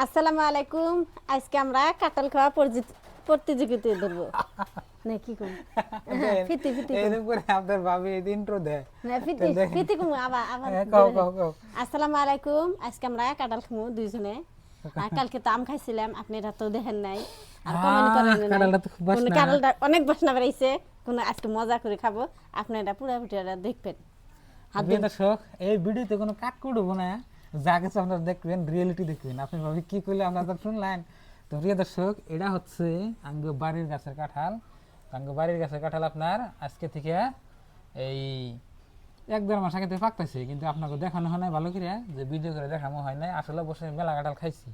আসসালামু আলাইকুম। আজকে আমরা কাঁঠাল খাওয়া প্রতিযোগিতা ধরবো নাকি কোন ফিতি ফিতি এরকম করে আপনার ভাবি এই ইন্ট্রো দেয় না ফিতি ফিতি কোন আবার আবার কও আসসালামু আলাইকুম। আজকে আমরা কাঁঠাল খাবো দুইজনে। আর কালকে তো আম খাইছিলাম, আপনারা তো দেখেন নাই আর কমেন্ট করেন না। কাঁঠালটা তো খুব বাসনা, কাঁঠালটা অনেক বাসনা বেরাইছে। কোন আজকে মজা করে খাবো, আপনারা পুরো ভিডিওটা দেখবেন। প্রিয় দর্শক, এই ভিডিওতে কোনো কাট করবো না, যা কিছু আপনারা দেখবেন রিয়েলিটি দেখবেন। আপনি ভাবি কি করলে আপনারা শুনলেন। তো প্রিয় দর্শক, এটা হচ্ছে আঙ্গ বাড়ির গাছের কাঁঠাল। আঙ্গ বাড়ির গাছের কাঁঠাল আপনার আজকে থেকে এই 1-1.5 মাস আগে থেকে পাকতেছে, কিন্তু আপনাকে দেখানো হয় নাই ভালো করে, যে ভিডিও করে দেখানো হয় নাই। আসলে বসে মেলা কাঁঠাল খাইছি,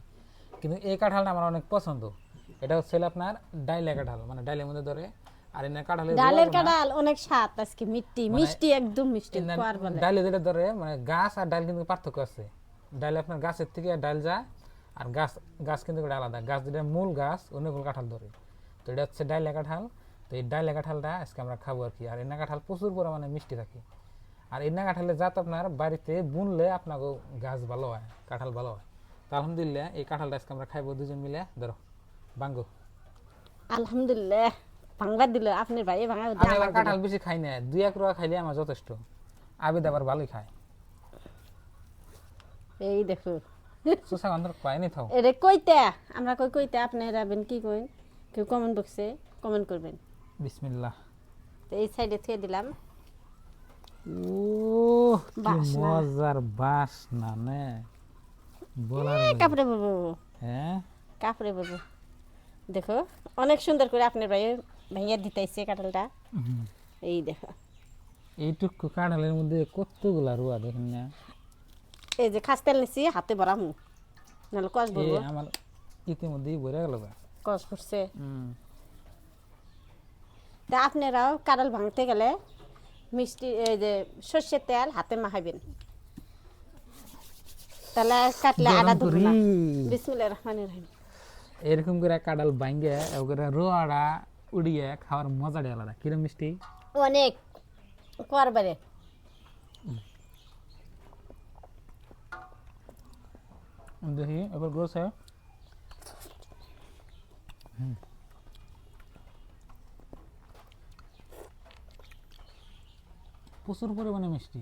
কিন্তু এই কাঁঠালটা আমার অনেক পছন্দ। এটা হচ্ছে আপনার ডাইলে কাঁঠাল, মানে ডাইলের মধ্যে ধরে। আর এনে ডালের কাঁঠাল অনেক স্বাদ, আজকে মিষ্টি মিষ্টি একদম মিষ্টি। ডাইলে যেটা ধরে মানে গাছ আর ডাল কিন্তু পার্থক্য আছে। ডাইলে আপনার গাছের থেকে ডাল যায়, আর গাছ গাছ কিন্তু আলাদা। গাছ যেটা মূল গাছ অনেকগুলো কাঁঠাল ধরে, তো এটা হচ্ছে ডাইলে কাঁঠাল। তো এই ডাইলে কাঁঠালটা আজকে আমরা খাবো আর কি। আর এনা কাঁঠাল প্রচুর পরিমাণে মিষ্টি থাকে। আর এনা কাঁঠালের জাত আপনার বাড়িতে বুনলে আপনাকে গাছ ভালো হয়, কাঁঠাল ভালো হয়। তো আলহামদুলিল্লাহ এই কাঁঠালটা আজকে আমরা খাইবো দুজন মিলে। ধরো বাঙ্গো। আলহামদুলিল্লাহ ভাঙবা দিল আপনার ভাই ভাঙা। আমি আবার কাঁঠাল বেশি খাই না, 2-1 রুয়া খাইলে আমার যথেষ্ট। আবিদ আবার ভালোই খায়। এই দেখো সুসা গন্ধর কয়নি থাও। এটা কইতে আমরা কইতে আপনারা বেন কি কইন, কেউ কমেন্ট বক্সে কমেন্ট করবেন। বিসমিল্লাহ। তো এই সাইডে থুয়ে দিলাম। ও কি মজার বাসনা নে বলার কাপড়ে বাবু। হ্যাঁ কাপড়ে বাবু দেখো অনেক সুন্দর করে আপনার ভাই ভাইয়া দিতেছে কাঁঠালটা। এই দেখো এইটুকু কাঁঠালের মধ্যে কতগুলা রুয়া দেখেন না। এই যে খাস তেল নিছি হাতে ভরামু, নাহলে কষ বলবো। আমার ইতিমধ্যেই ভরে গেল। কষ পড়ছে। তা আপনারাও কাঁঠাল ভাঙতে গেলে মিষ্টি এই যে সর্ষের তেল হাতে মাখাইবেন, তাহলে কাটলে আদা ধরবে না। বিসমিল্লাহির রহমানির রহিম। এরকম করে কাঁঠাল ভাঙ্গে ওগুলা রোয়াটা উড়িয়ে খাওয়ার মজাটাই আলাদা। কিরম মিষ্টি অনেক করবারে। দেখি এবার গোছে প্রচুর পরিমাণে মিষ্টি।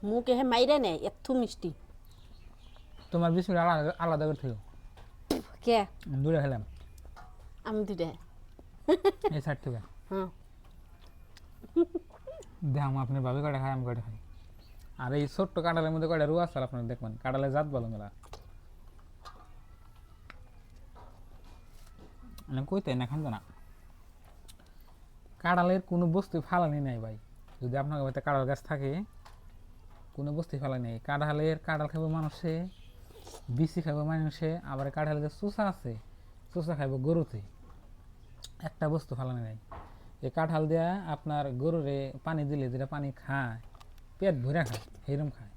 মুখে হে মাইরে নেয় এত মিষ্টি। তোমার বিস্কুট আলাদা আলাদা করে থেকে কে দূরে খেলাম আমি দুটা এই সাইড থেকে। হ্যাঁ দেখাম আপনি ভাবে কয়টা খাই, আমি কয়টা খাই। আর এই ছোট্ট কাঁঠালের মধ্যে কয়টা রুয়া আছে আপনারা দেখবেন। কাঁঠালের জাত বলো মেলা, কইতে না খান না। কাঁঠালের কোনো বস্তু ফালানি নাই ভাই। যদি আপনার বাড়িতে কাঁঠাল গাছ থাকে, কোনো বস্তু ফালানি নেই। কাঁঠাল খাবো মানুষে, বিচি খাবো মানুষে, আবার কাঁঠালের যে চুষা আছে চুষা খাইবো গরুতে। একটা বস্তু ফালানি নাই। এই কাঁঠাল দেয়া আপনার গরুরে পানি দিলে যেটা পানি খায়, পেট ভরে খায়, সেইরকম খায়।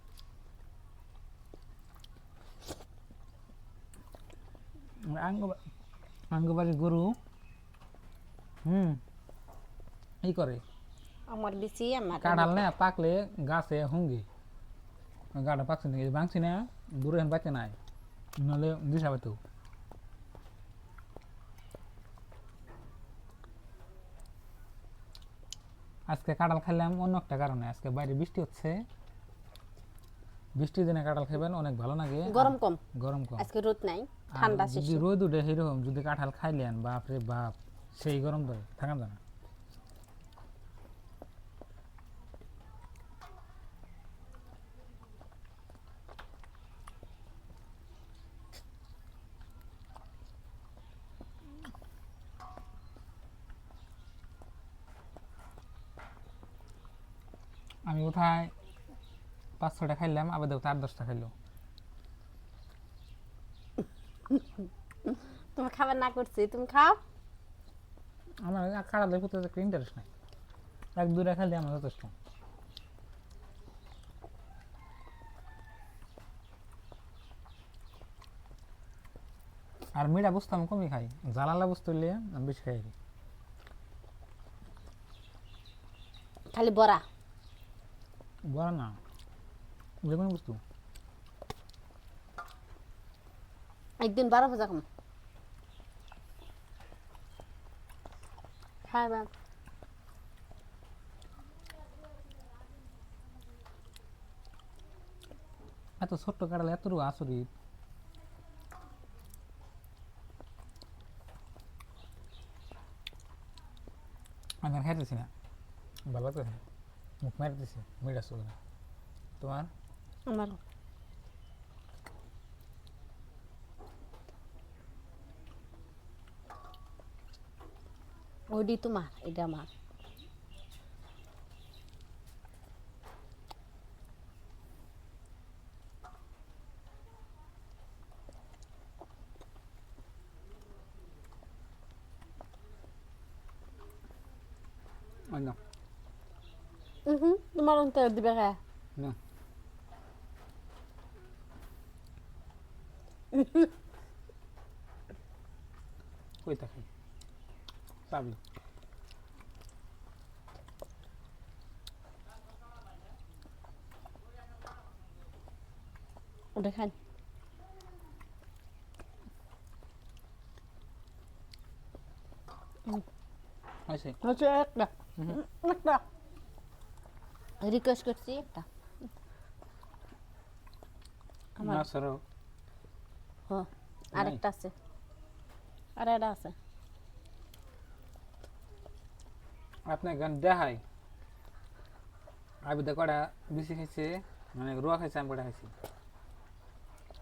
আঙ্গবাড়ির গরু এই করে আমার বেশি আমার কাঁঠাল না পাকলে গাছে হুঙ্গি গাটা পাকছে নাকি ভাঙছি না, দূরে এখন পাইতে নাই, নাহলে দিশা পাইতো। আজকে কাঁঠাল খাইলাম অন্য একটা কারণে। আজকে বাইরে বৃষ্টি হচ্ছে, বৃষ্টির দিনে কাঁঠাল খাবেন অনেক ভালো লাগে। গরম কম, গরম কম, আজকে রোদ নাই, ঠান্ডা শেষ। যদি রোদ উঠে সেরকম যদি কাঁঠাল খাইলেন, বাপরে বাপ, সেই গরম ধরে থাকা যায় না। আমি কোথায় 5-6টা খাইলাম, আবার দেখো 8-10টা খাইলো। তোমার খাবার না করছি, তুমি খাও। আমার কাঁঠালের প্রতি একটা ইন্টারেস্ট নাই, 1-2টা খাইলে আমার যথেষ্ট। আর মিঠা বস্তু আমি কমই খাই, জ্বালালা বস্তু হইলে আমি বেশি খাই। খালি বড়া বড় না, যে কোনো বস্তু একদিন 12 ভাজা খাম হ্যাঁ ম্যাম এত ছোট্ট কাঁঠাল এত আসরিত আমি আর খাইতেছি না ভালো লাগতেছে না মুখ মারতেছি মিঠা চলে না তোমার আমার ওডি তোমার এটা আমার ওই না তোমার অন্তর দিবে কে না কই তাকাই পাবি ওটা খান হয়েছে হচ্ছে একটা একটা রিকোয়েস্ট করছি একটা আমার না সরো হ্যাঁ আরেকটা আছে আর এটা আছে আপনার গান দেখাই আবি কটা বেশি খাইছে মানে রোয়া খাইছে আমি কটা খাইছি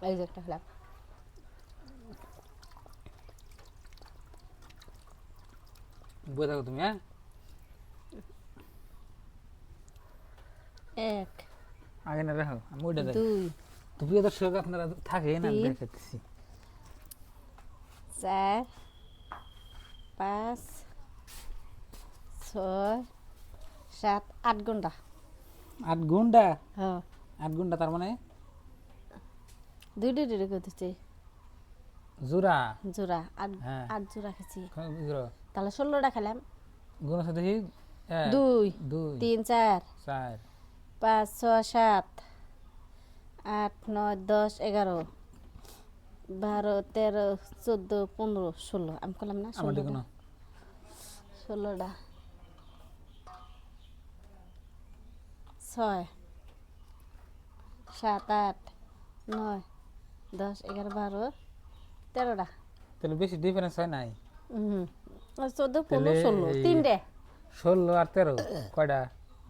এই যে একটা খেলাম বই থাকো তুমি হ্যাঁ এক আগে না রাখো আমি ওইটা দেখ দুই তো প্রিয় দর্শক আপনারা থাকে না আমি তিন। দেখাচ্ছি 4 5 6 7 8 ঘন্টা 8 ঘন্টা হ্যাঁ 8 ঘন্টা তার মানে দুইটা দুইটা করতেছি জোড়া জোড়া হ্যাঁ। 8 জোড়া খেয়েছি জোড়া তাহলে 16টা খেলাম গুণ আছে দেখি 2 2 3 4 4 5 6 7 8 9 10 11 12 13 14 15 16 আমি করলাম না আমার দেখুন 16টা 6 7 8 9 10 11 12 13টা তাহলে বেশি ডিফারেন্স হয় নাই 14 তাহলে 15 16 এই- তিনটে 16 আর 13 কয়টা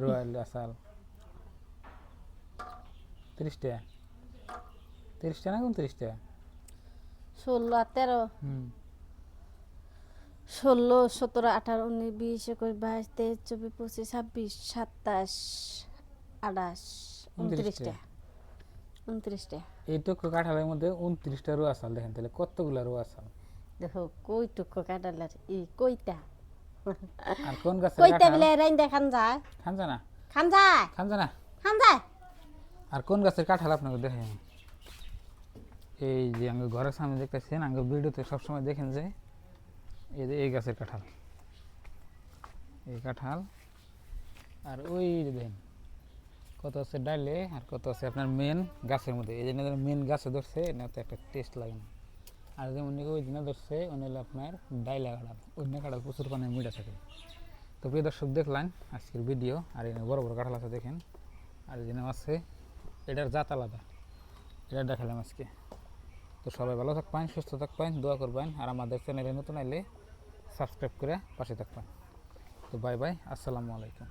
রয়্যাল আসাল 30টা 30টা না 29টা 16 আর 13 হুম 16 17 18 19 20 21 22 23 24 25 26 27 28 29টা এইটুকু কাঁঠালের মধ্যে 29টা রো আসাল দেখেন তাহলে কতগুলা রো আসাল দেখো কইটুকু কাটালার কইটা আর কোন গাছের কইটা কাঁঠাল বলে রাইন দেখান যায় খান জানা খান যায় খান জানা খান যায় আর কোন গাছের কাঁঠাল আপনাকে দেখেন এই যে আমি ঘরের সামনে দেখতেছেন আমি ভিডিওতে সবসময় দেখেন যে এই যে এই গাছের কাঁঠাল এই কাঁঠাল আর ওই যে দেখেন কত আছে ডাইলে আর কত আছে আপনার মেন গাছের মধ্যে এই যে মেন গাছে ধরছে এটা তো একটা টেস্ট লাগে না আর যেমন ওই দিনে ধরছে ওই হলো আপনার ডাইলা কাঁঠাল অন্য কাঁঠাল প্রচুর পানির মিঠা থাকে তো প্রিয় দর্শক দেখলেন আজকের ভিডিও আর এখানে বড় বড় কাঁঠাল আছে দেখেন আর এখানে আছে এটার জাত আলাদা এটা দেখালাম আজকে তো সবাই ভালো থাকবেন সুস্থ থাকবেন দোয়া করবেন আর আমাদের চ্যানেলে নতুন আইলে সাবস্ক্রাইব করে পাশে থাকবেন তো বাই বাই আসসালামু আলাইকুম